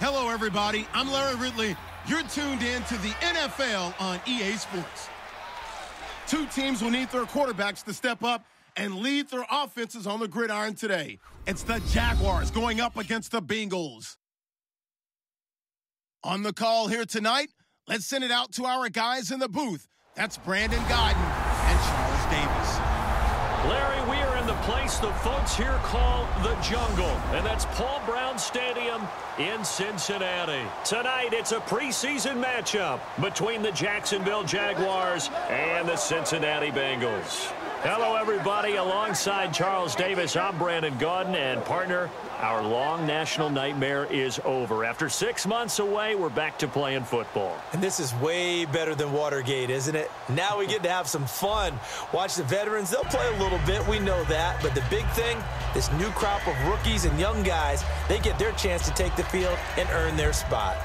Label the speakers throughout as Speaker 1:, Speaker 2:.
Speaker 1: Hello, everybody. I'm Larry Ridley. You're tuned in to the NFL on EA Sports. Two teams will need their quarterbacks to step up and lead their offenses on the gridiron today. It's the Jaguars going up against the Bengals. On the call here tonight, let's send it out to our guys in the booth. That's Brandon Godden and Charles Davis.
Speaker 2: Larry, we are in the place the folks here call the Jungle, and that's Paul Brown Stadium in Cincinnati. Tonight, it's a preseason matchup between the Jacksonville Jaguars and the Cincinnati Bengals. Hello, everybody. Alongside Charles Davis, I'm Brandon Gaudin, and partner, our long national nightmare is over. After 6 months away, we're back to playing football.
Speaker 3: And this is way better than Watergate, isn't it? Now we get to have some fun. Watch the veterans. They'll play a little bit. We know that. But the big thing, this new crop of rookies and young guys, they get their chance to take the field and earn their spot.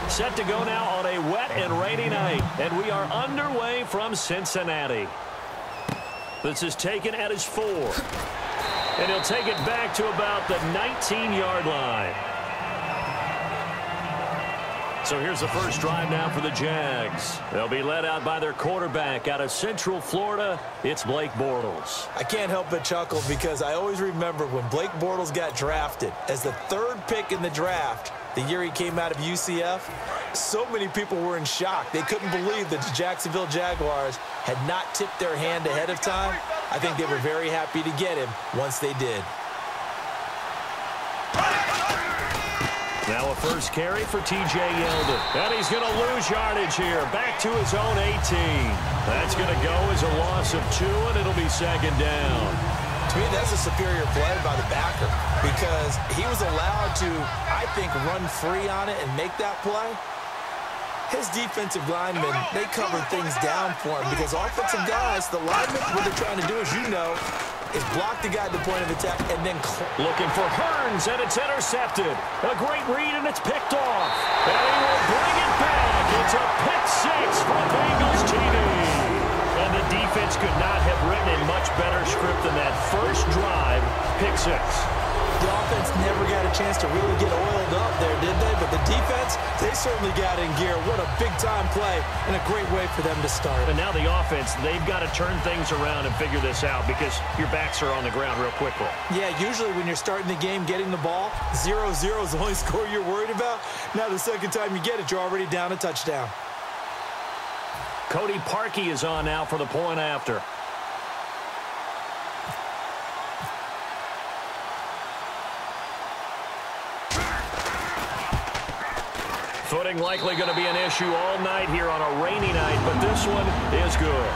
Speaker 2: Set to go now on a wet and rainy night, and we are underway from Cincinnati. This is taken at his 4, and he'll take it back to about the 19-yard line. So here's the first drive now for the Jags. They'll be led out by their quarterback out of Central Florida. It's Blake Bortles.
Speaker 3: I can't help but chuckle because I always remember when Blake Bortles got drafted as the 3rd pick in the draft, the year he came out of UCF, so many people were in shock. They couldn't believe that the Jacksonville Jaguars had not tipped their hand ahead of time. I think they were very happy to get him once they did.
Speaker 2: Now a first carry for T.J. Yeldon. And he's going to lose yardage here. Back to his own 18. That's going to go as a loss of 2, and it'll be 2nd down.
Speaker 3: To me, that's a superior play by the backer because he was allowed to, I think, run free on it and make that play. His defensive linemen, they covered things down for him because offensive guys, the linemen, what they're trying to do, as you know, is block the guy at the point of attack and then
Speaker 2: looking for Hearns, and it's intercepted. A great read, and it's picked off. And he will bring it back. It's a pick-6 for Bengals TD. And the defense could not have written a much better script than that first drive, pick-6.
Speaker 3: The offense never got a chance to really get oiled up there, did they? But the defense, they certainly got in gear. What a big-time play and a great way for them to start.
Speaker 2: And now the offense, they've got to turn things around and figure this out because your backs are on the ground real quickly.
Speaker 3: Yeah, usually when you're starting the game, getting the ball, 0-0 is the only score you're worried about. Now the second time you get it, you're already down a touchdown.
Speaker 2: Cody Parkey is on now for the point after. Footing likely going to be an issue all night here on a rainy night, but this one is good.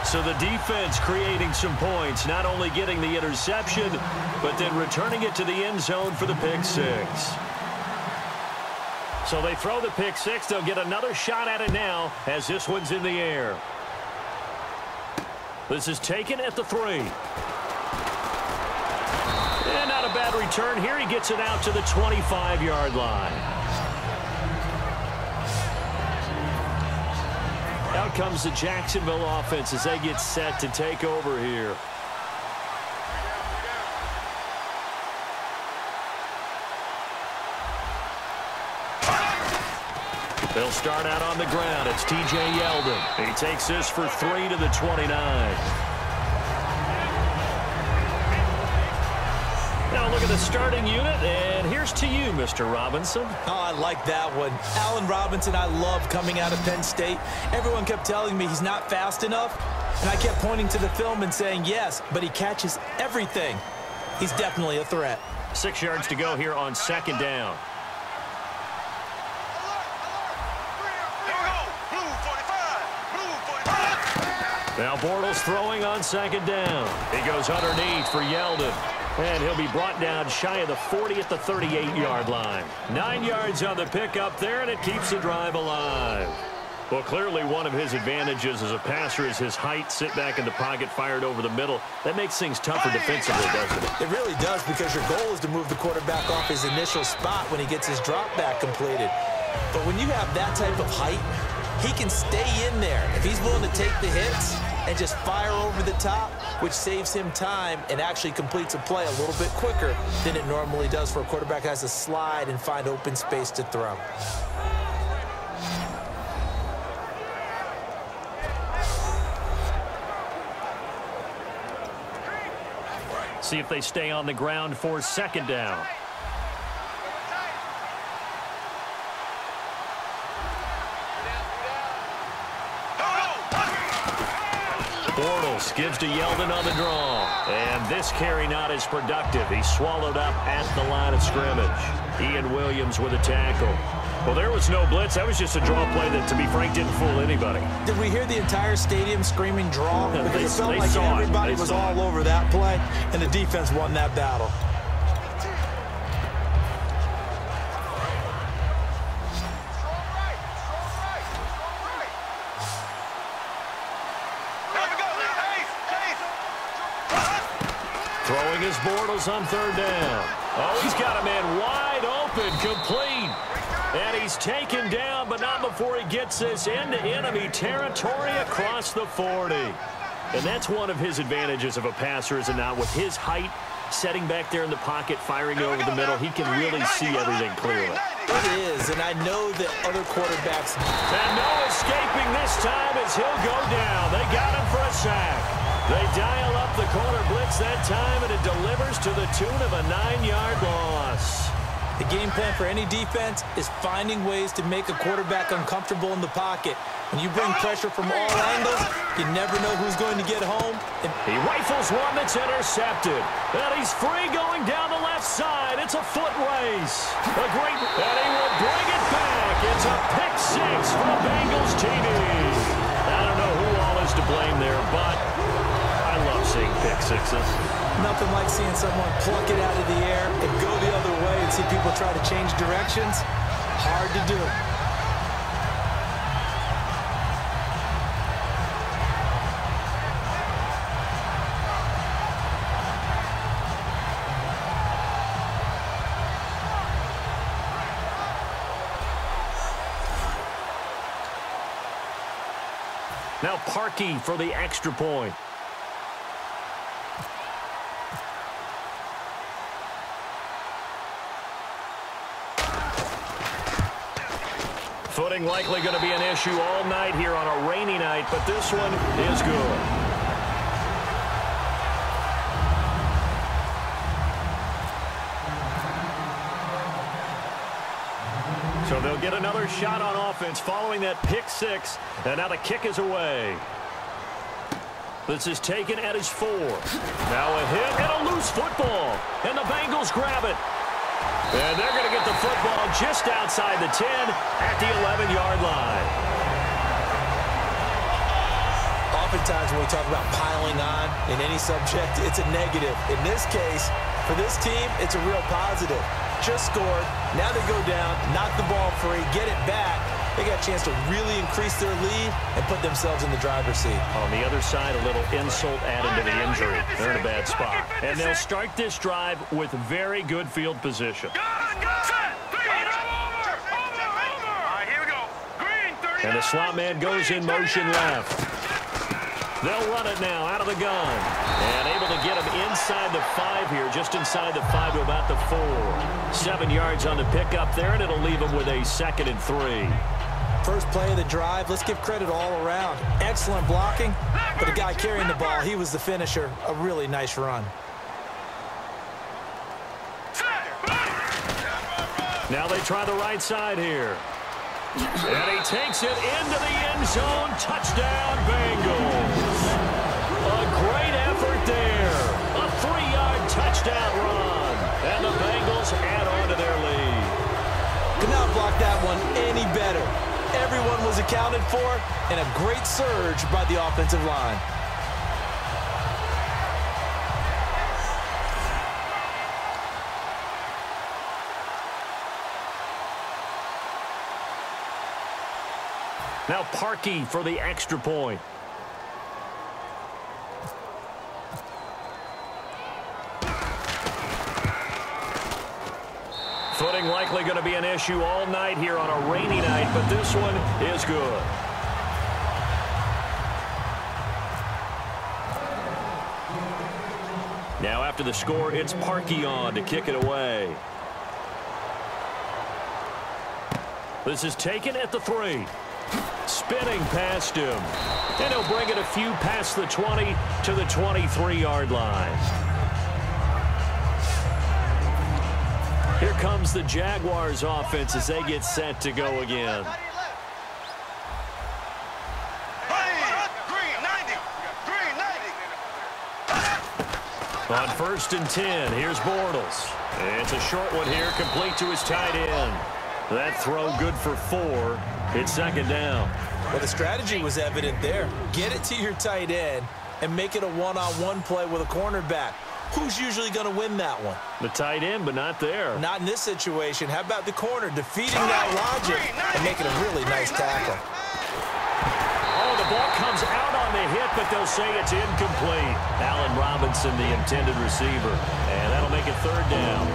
Speaker 2: So the defense creating some points, not only getting the interception, but then returning it to the end zone for the pick six. So they throw the pick six. They'll get another shot at it now as this one's in the air. This is taken at the 3. And not a bad return here. He gets it out to the 25-yard line. Out comes the Jacksonville offense as they get set to take over here. They'll start out on the ground. It's T.J. Yeldon. He takes this for 3 to the 29. Now look at the starting unit, and here's to you, Mr. Robinson.
Speaker 3: Oh, I like that one. Allen Robinson, I love coming out of Penn State. Everyone kept telling me he's not fast enough, and I kept pointing to the film and saying yes, but he catches everything. He's definitely a threat.
Speaker 2: 6 yards to go here on second down. Now Bortles throwing on second down. He goes underneath for Yeldon. And he'll be brought down shy of the 40 at the 38-yard line. 9 yards on the pickup there, and it keeps the drive alive. Well, clearly one of his advantages as a passer is his height. Sit back in the pocket, fired over the middle. That makes things tougher defensively, doesn't it?
Speaker 3: It really does, because your goal is to move the quarterback off his initial spot when he gets his drop back completed. But when you have that type of height, he can stay in there. If he's willing to take the hits and just fire over the top, which saves him time and actually completes a play a little bit quicker than it normally does for a quarterback who has to slide and find open space to throw.
Speaker 2: See if they stay on the ground for second down. Bortles gives to Yeldon on the draw. And this carry not as productive. He's swallowed up at the line of scrimmage. Ian Williams with a tackle. Well, there was no blitz. That was just a draw play that, to be frank, didn't fool anybody.
Speaker 3: Did we hear the entire stadium screaming draw? Because it felt like everybody was all over that play, and the defense won that battle.
Speaker 2: Throwing his Bortles on third down. Oh, he's got a man wide open, complete. And he's taken down, but not before he gets this into enemy territory across the 40. And that's one of his advantages of a passer, is it not? With his height, setting back there in the pocket, firing over the middle, he can really see everything clearly.
Speaker 3: It is, and I know that other quarterbacks...
Speaker 2: And no escaping this time as he'll go down. They got him for a sack. They dial up the corner blitz that time, and it delivers to the tune of a 9-yard loss.
Speaker 3: The game plan for any defense is finding ways to make a quarterback uncomfortable in the pocket. When you bring pressure from all angles, you never know who's going to get home. And
Speaker 2: he rifles one that's intercepted. And he's free going down the left side. It's a foot race. And he will bring it back. It's a pick six for the Bengals TV. I don't know who all is to blame there, but I love seeing pick sixes.
Speaker 3: Nothing like seeing someone pluck it out of the air and go the other way and see people try to change directions. Hard to do.
Speaker 2: Now Parkey for the extra point. Footing likely going to be an issue all night here on a rainy night, but this one is good. So they'll get another shot on offense following that pick six, and now the kick is away. This is taken at his 4. Now a hit and a loose football, and the Bengals grab it. And they're going to get the football just outside the 10 at the 11-yard line.
Speaker 3: Oftentimes when we talk about piling on in any subject, it's a negative. In this case, for this team, it's a real positive. Just scored. Now they go down, knock the ball free, get it back. They got a chance to really increase their lead and put themselves in the driver's seat.
Speaker 2: On the other side, a little insult added to the injury. They're in a bad spot. And they'll start this drive with very good field position. And the slot man goes in motion left. They'll run it now out of the gun. And able to get him inside the 5 here, just inside the 5 to about the 4. 7 yards on the pickup there, and it'll leave him with a 2nd and 3.
Speaker 3: First play of the drive, let's give credit all around. Excellent blocking, but the guy carrying the ball, he was the finisher. A really nice run.
Speaker 2: Now they try the right side here. And he takes it into the end zone. Touchdown, Bengals. A great effort there. A 3-yard touchdown run. And the Bengals add on to their lead.
Speaker 3: Could not block that one any better. Everyone was accounted for, and a great surge by the offensive line.
Speaker 2: Now Parkey for the extra point. Footing likely going to be an issue all night here on a rainy night, but this one is good. Now after the score, it's Parkey on to kick it away. This is taken at the 3. Spinning past him. And he'll bring it a few past the 20 to the 23-yard line. Here comes the Jaguars offense as they get set to go again. On 1st and 10, here's Bortles. It's a short one here, complete to his tight end. That throw good for 4. It's 2nd down.
Speaker 3: Well, the strategy was evident there. Get it to your tight end and make it a one-on-one play with a cornerback. Who's usually going to win that one?
Speaker 2: The tight end, but not there.
Speaker 3: Not in this situation. How about the corner defeating that logic and making a really nice tackle?
Speaker 2: Oh, the ball comes out on the hit, but they'll say it's incomplete. Allen Robinson, the intended receiver. And that'll make it 3rd down.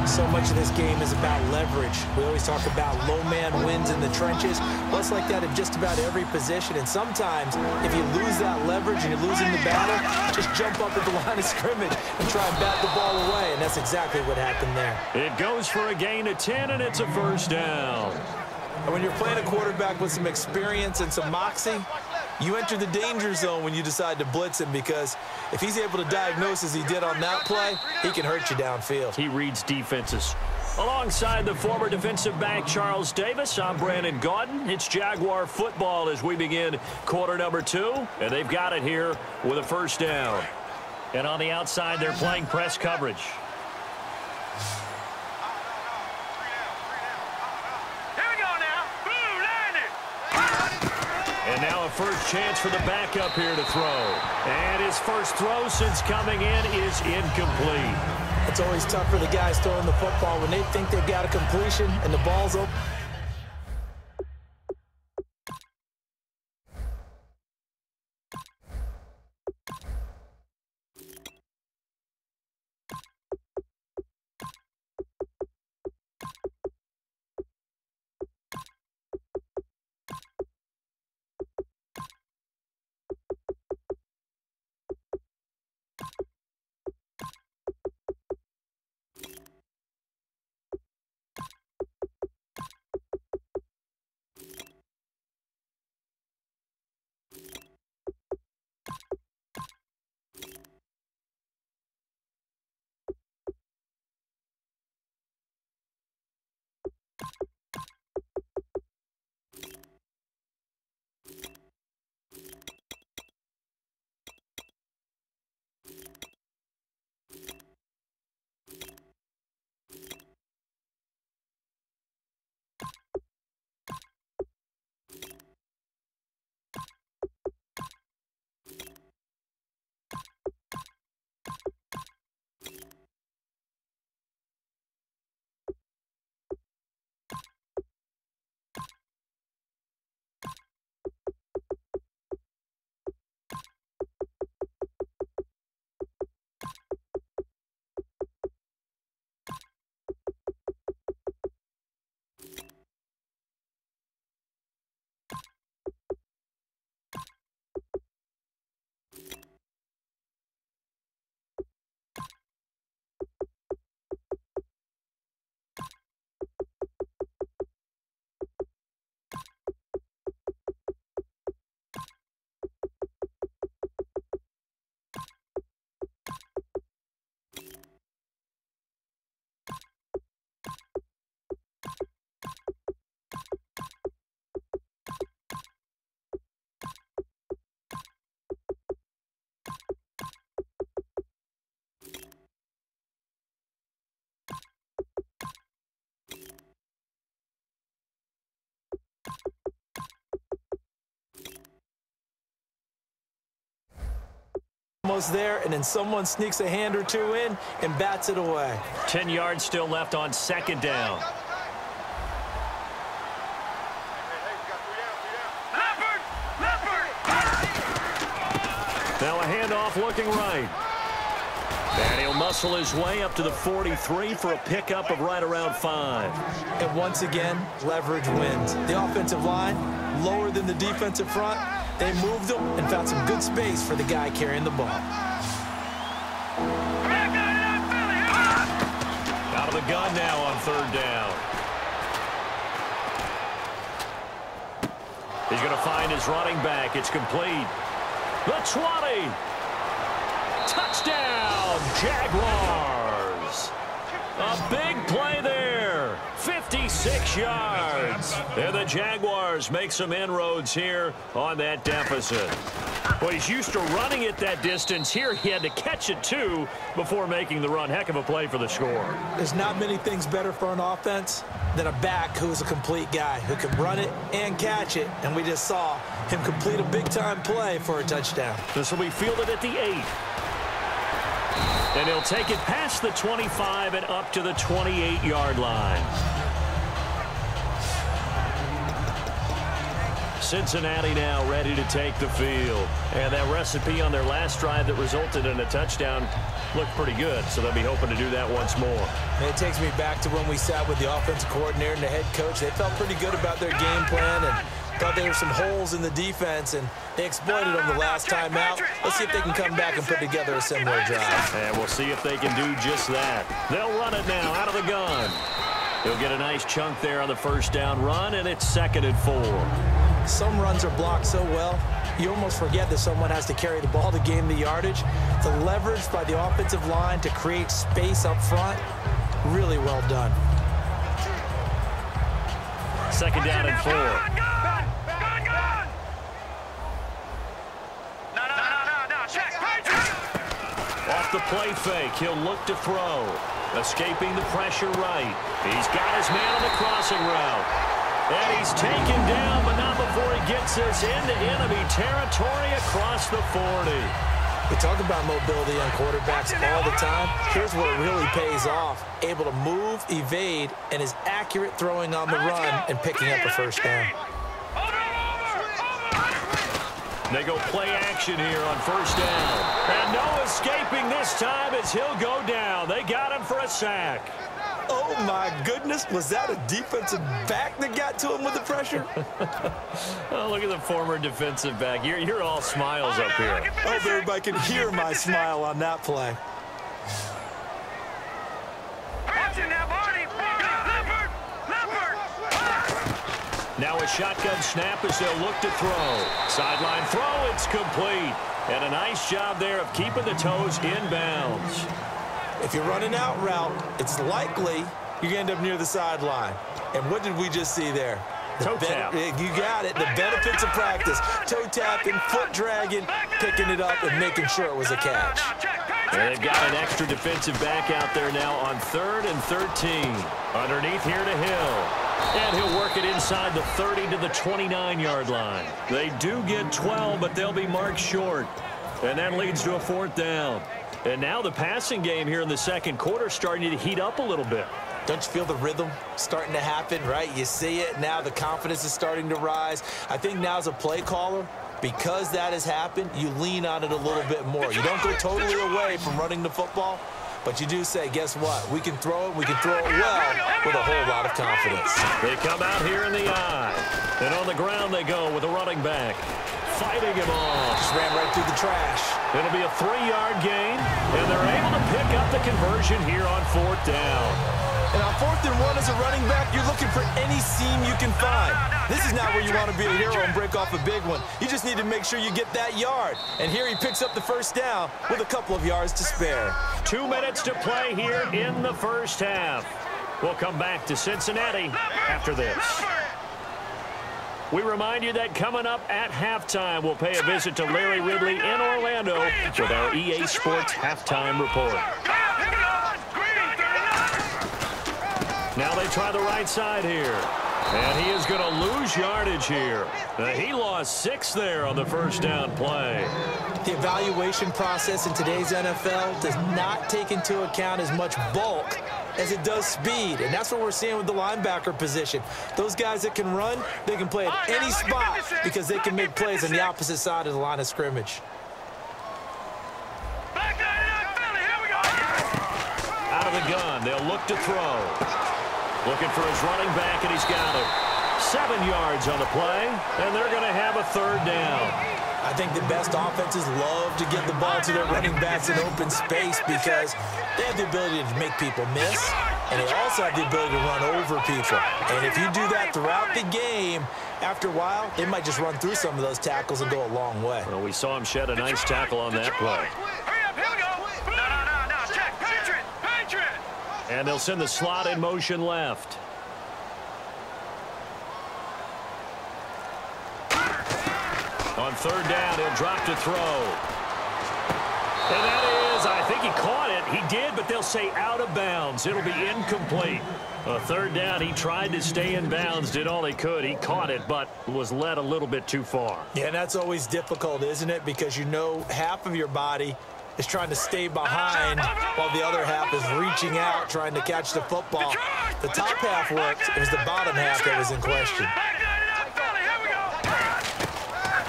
Speaker 3: So much of this game is about leverage. We always talk about low man wins in the trenches. Well, it's like that in just about every position. And sometimes, if you lose that leverage and you're losing the battle, just jump up at the line of scrimmage and try and bat the ball away. And that's exactly what happened there.
Speaker 2: It goes for a gain of 10, and it's a 1st down.
Speaker 3: And when you're playing a quarterback with some experience and some moxie, you enter the danger zone when you decide to blitz him, because if he's able to diagnose as he did on that play, he can hurt you downfield.
Speaker 2: He reads defenses. Alongside the former defensive back Charles Davis, I'm Brandon Gaudin. It's Jaguar football as we begin quarter number 2, and they've got it here with a 1st down. And on the outside, they're playing press coverage. And now a first chance for the backup here to throw. And his first throw since coming in is incomplete.
Speaker 3: It's always tough for the guys throwing the football when they think they've got a completion and the ball's open. almost there, and then someone sneaks a hand or two in and bats it away.
Speaker 2: 10 yards still left on second down. Now a handoff looking right. And he'll muscle his way up to the 43 for a pickup of right around 5.
Speaker 3: And once again, leverage wins. The offensive line, lower than the defensive front. They moved them and found some good space for the guy carrying the ball.
Speaker 2: Out of the gun now on third down. He's going to find his running back. It's complete. The 20. Touchdown, Jaguars. A big play there. 56 yards. And the Jaguars make some inroads here on that deficit. Well, he's used to running it that distance. Here he had to catch it, too, before making the run. Heck of a play for the score.
Speaker 3: There's not many things better for an offense than a back who's a complete guy who can run it and catch it. And we just saw him complete a big-time play for a touchdown.
Speaker 2: This will be fielded at the 8. And he'll take it past the 25 and up to the 28-yard line. Cincinnati now ready to take the field. And that recipe on their last drive that resulted in a touchdown looked pretty good, so they'll be hoping to do that once more.
Speaker 3: It takes me back to when we sat with the offensive coordinator and the head coach. They felt pretty good about their game plan and thought there were some holes in the defense, and they exploited them the last time out. Let's see if they can come back and put together a similar drive.
Speaker 2: And we'll see if they can do just that. They'll run it now out of the gun. He'll get a nice chunk there on the first down run, and it's 2nd and 4.
Speaker 3: Some runs are blocked so well, you almost forget that someone has to carry the ball to gain the yardage. The leverage by the offensive line to create space up front, really well done.
Speaker 2: 2nd down and 4. Off the play fake, he'll look to throw. Escaping the pressure right. He's got his man on the crossing route. And he's taken down, but not before he gets this into enemy territory across the 40.
Speaker 3: We talk about mobility on quarterbacks all the time. Here's where it really pays off. Able to move, evade, and is accurate throwing on the run and picking up a first down.
Speaker 2: They go play action here on first down. And no escaping this time as he'll go down. They got him for a sack.
Speaker 3: Oh, my goodness. Was that a defensive back that got to him with the pressure?
Speaker 2: Oh, look at the former defensive back. You're all smiles up here.
Speaker 3: I hope everybody can hear my smile on that play.
Speaker 2: Now a shotgun snap as they'll look to throw. Sideline throw, it's complete. And a nice job there of keeping the toes in bounds.
Speaker 3: If you're running out route, it's likely you're going to end up near the sideline. And what did we just see there?
Speaker 2: Toe tap.
Speaker 3: You got it. The benefits of practice. Toe tapping, foot dragging, picking it up, and making sure it was a catch.
Speaker 2: And they've got an extra defensive back out there now on 3rd and 13. Underneath here to Hill. And he'll work it inside the 30 to the 29-yard line. They do get 12, but they'll be marked short. And that leads to a 4th down. And now the passing game here in the second quarter starting to heat up a little bit.
Speaker 3: Don't you feel the rhythm starting to happen, right? You see it. Now the confidence is starting to rise. I think now as a play caller, because that has happened, you lean on it a little bit more. You don't go totally away from running the football, but you do say, guess what? We can throw it. We can throw it well with a whole lot of confidence.
Speaker 2: They come out here in the eye. And on the ground they go with a running back. Fighting him off.
Speaker 3: Just ran right through the trash.
Speaker 2: It'll be a 3-yard gain, and they're able to pick up the conversion here on 4th down.
Speaker 3: And on 4th and 1 as a running back, you're looking for any seam you can find. This is not where you want to be a hero and break off a big one. You just need to make sure you get that yard. And here he picks up the first down with a couple of yards to spare.
Speaker 2: 2 minutes to play here in the first half. We'll come back to Cincinnati after this. We remind you that coming up at halftime, we'll pay a visit to Larry Ridley in Orlando with our EA Sports Halftime Report. Now they try the right side here. And he is going to lose yardage here. He lost 6 there on the first down play.
Speaker 3: The evaluation process in today's NFL does not take into account as much bulk as it does speed, and that's what we're seeing with the linebacker position. Those guys that can run, they can play at any spot because they can make plays on the opposite side of the line of scrimmage.
Speaker 2: Out of the gun, they'll look to throw. Looking for his running back, and he's got him. 7 yards on the play, and they're going to have a 3rd down.
Speaker 3: I think the best offenses love to get the ball to their running backs in open space because they have the ability to make people miss, and they also have the ability to run over people. And if you do that throughout the game, after a while, they might just run through some of those tackles and go a long way.
Speaker 2: Well, we saw him shed a nice tackle on that play. And they'll send the slot in motion left. On 3rd down, he'll drop to throw. And that is, I think he caught it. He did, but they'll say out of bounds. It'll be incomplete. 3rd down, he tried to stay in bounds, did all he could. He caught it, but was led a little bit too far.
Speaker 3: Yeah, and that's always difficult, isn't it? Because you know half of your body is trying to stay behind while the other half is reaching out, trying to catch the football. The top half worked. It was the bottom half that was in question.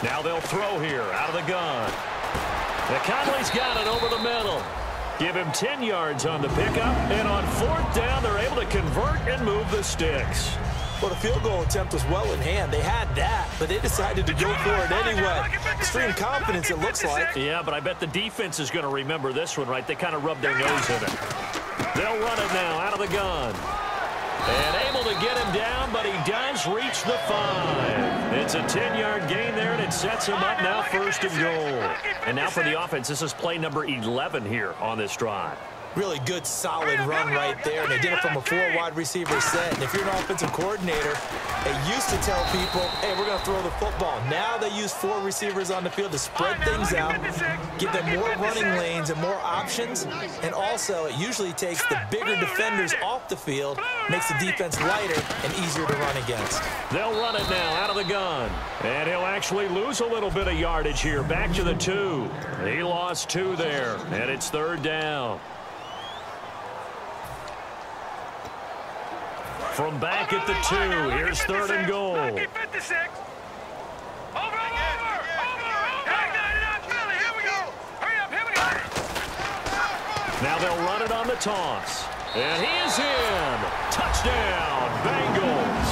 Speaker 2: Now they'll throw here out of the gun. And Conley's got it over the middle. Give him 10 yards on the pickup. And on 4th down, they're able to convert and move the sticks.
Speaker 3: Well, the field goal attempt was well in hand. They had that, but they decided to go for it anyway. Extreme confidence, it looks like.
Speaker 2: Yeah, but I bet the defense is going to remember this one, right? They kind of rubbed their nose in it. They'll run it now out of the gun. And able to get him down, but he does reach the 5. It's a 10-yard gain there, and it sets him up now 1st and goal. And now for the offense, this is play number 11 here on this drive.
Speaker 3: Really good, solid run right there, and they did it from a 4 wide receiver set. And if you're an offensive coordinator, they used to tell people, hey, we're going to throw the football. Now they use 4 receivers on the field to spread things out, give them more running lanes and more options, and also it usually takes the bigger defenders off the field, makes the defense lighter and easier to run against.
Speaker 2: They'll run it now out of the gun, and he'll actually lose a little bit of yardage here, back to the 2. He lost 2 there, and it's 3rd down. From back at the 2, here's 3rd and goal. Now they'll run it on the toss. And he is in. Touchdown, Bengals.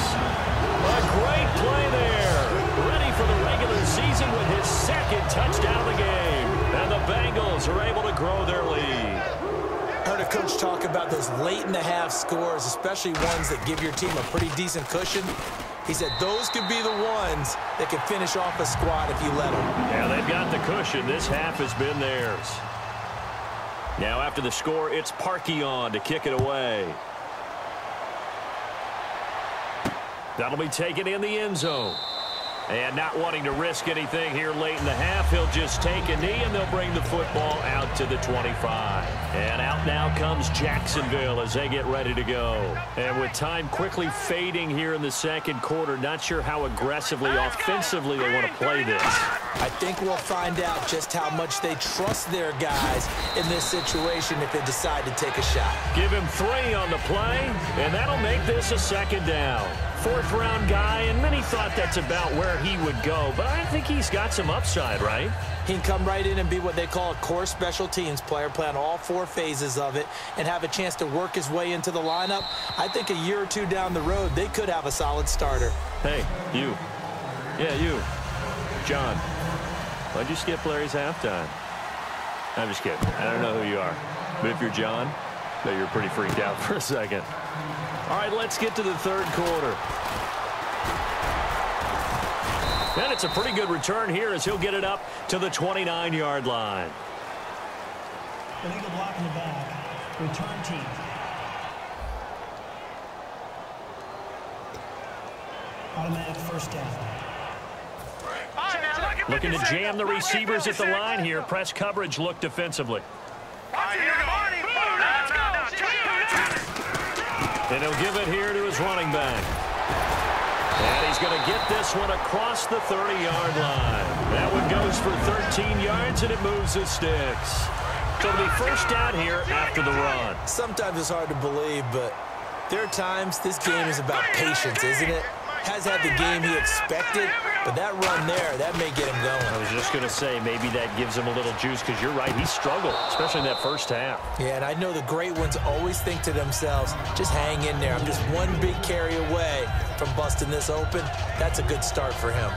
Speaker 2: A great play there. Ready for the regular season with his 2nd touchdown of the game. And the Bengals are able to grow their lead.
Speaker 3: Heard a coach talk about those late-in-the-half scores, especially ones that give your team a pretty decent cushion. He said those could be the ones that can finish off a squad if you let them.
Speaker 2: Yeah, they've got the cushion. This half has been theirs. Now after the score, it's PICKSIX to kick it away. That'll be taken in the end zone. And not wanting to risk anything here late in the half, he'll just take a knee, and they'll bring the football out to the 25. And out now comes Jacksonville as they get ready to go. And with time quickly fading here in the 2nd quarter, not sure how aggressively, offensively they want to play this.
Speaker 3: I think we'll find out just how much they trust their guys in this situation if they decide to take a shot.
Speaker 2: Give him 3 on the play, and that'll make this a 2nd down. 4th-round guy, and many thought that's about where he would go, but I think he's got some upside, right?
Speaker 3: He can come right in and be what they call a core special teams player, play on all 4 phases of it, and have a chance to work his way into the lineup. I think a year or 2 down the road, they could have a solid starter.
Speaker 2: Hey, you. Yeah, you. John, why'd you skip Larry's halftime? I'm just kidding. I don't know who you are. But if you're John, bet you're pretty freaked out for a second. All right, let's get to the 3rd quarter. And it's a pretty good return here as he'll get it up to the 29-yard line.
Speaker 4: Illegal block in the back. Return team. Automatic 1st down.
Speaker 2: Looking to jam the receivers at the line here. Press coverage look defensively. And he'll give it here to his running back. And he's going to get this one across the 30-yard line. That one goes for 13 yards, and it moves the sticks. So it'll be first down here after the run.
Speaker 3: Sometimes it's hard to believe, but there are times this game is about patience, isn't it? Has had the game he expected, but that run there, that may get him going.
Speaker 2: I was just going to say, maybe that gives him a little juice, because you're right, he struggled, especially in that first half.
Speaker 3: Yeah, and I know the great ones always think to themselves, just hang in there. I'm just one big carry away from busting this open. That's a good start for him.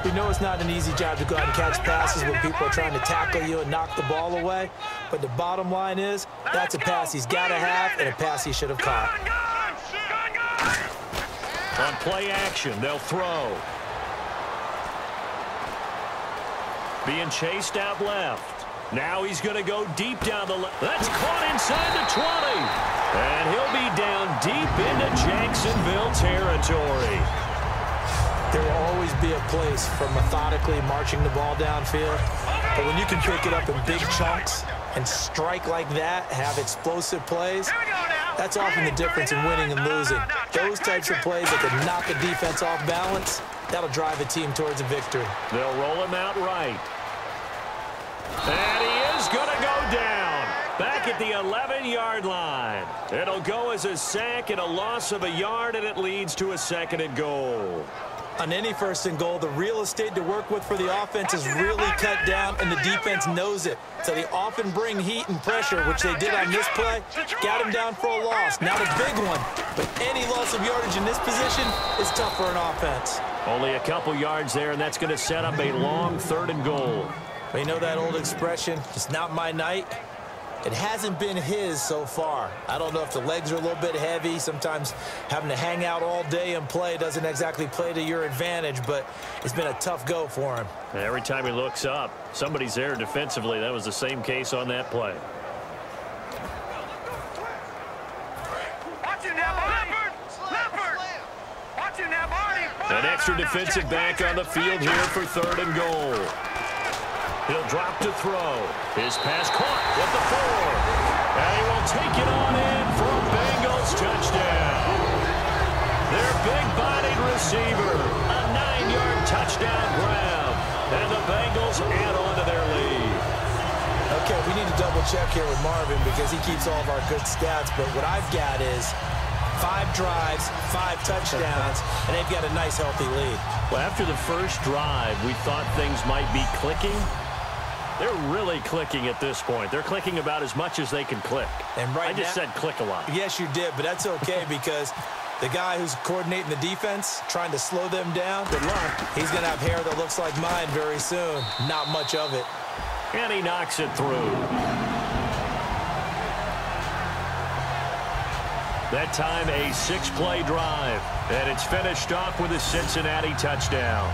Speaker 3: We know it's not an easy job to go out and catch passes when people are trying to tackle you and knock the ball away, but the bottom line is, that's a pass he's got to have and a pass he should have caught.
Speaker 2: On play action, they'll throw. Being chased out left. Now he's going to go deep down the left. That's caught inside the 20. And he'll be down deep into Jacksonville territory.
Speaker 3: There will always be a place for methodically marching the ball downfield. But when you can pick it up in big chunks and strike like that, have explosive plays, that's often the difference in winning and losing. Those types of plays that can knock a defense off balance, that'll drive a team towards a victory.
Speaker 2: They'll roll him out right. And he is going to go down. Back at the 11-yard line. It'll go as a sack and a loss of a yard, and it leads to a second and goal.
Speaker 3: On any first and goal, the real estate to work with for the offense is really cut down, and the defense knows it. So they often bring heat and pressure, which they did on this play. Got him down for a loss. Not a big one, but any loss of yardage in this position is tough for an offense.
Speaker 2: Only a couple yards there, and that's going to set up a long third and goal.
Speaker 3: You know that old expression, it's not my night? It hasn't been his so far. I don't know if the legs are a little bit heavy. Sometimes having to hang out all day and play doesn't exactly play to your advantage, but it's been a tough go for him.
Speaker 2: Every time he looks up, somebody's there defensively. That was the same case on that play. An extra defensive back on the field here for third and goal. He'll drop to throw. His pass caught with the 4. And he will take it on in for a Bengals touchdown. Their big-bodied receiver. A 9-yard touchdown grab. And the Bengals add on to their lead.
Speaker 3: Okay, we need to double-check here with Marvin because he keeps all of our good stats. But what I've got is 5 drives, 5 touchdowns, and they've got a nice, healthy lead.
Speaker 2: Well, after the first drive, we thought things might be clicking. They're really clicking at this point. They're clicking about as much as they can click.
Speaker 3: And right
Speaker 2: I just said click a lot.
Speaker 3: Yes, you did, but that's okay because the guy who's coordinating the defense, trying to slow them down, good luck. He's going to have hair that looks like mine very soon. Not much of it.
Speaker 2: And he knocks it through. That time, a 6-play drive. And it's finished off with a Cincinnati touchdown.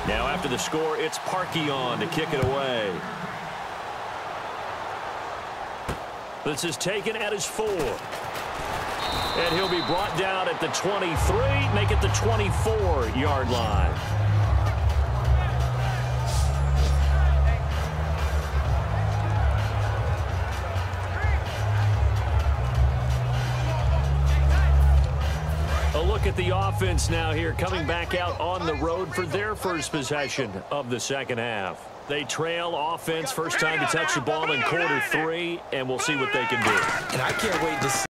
Speaker 2: Now after the score, it's Parkey on to kick it away. This is taken at his 4. And he'll be brought down at the 23, make it the 24-yard line. A look at the offense now here, coming back out on the road for their first possession of the second half. They trail offense, first time to touch the ball in quarter 3, and we'll see what they can do.
Speaker 3: And I can't wait to see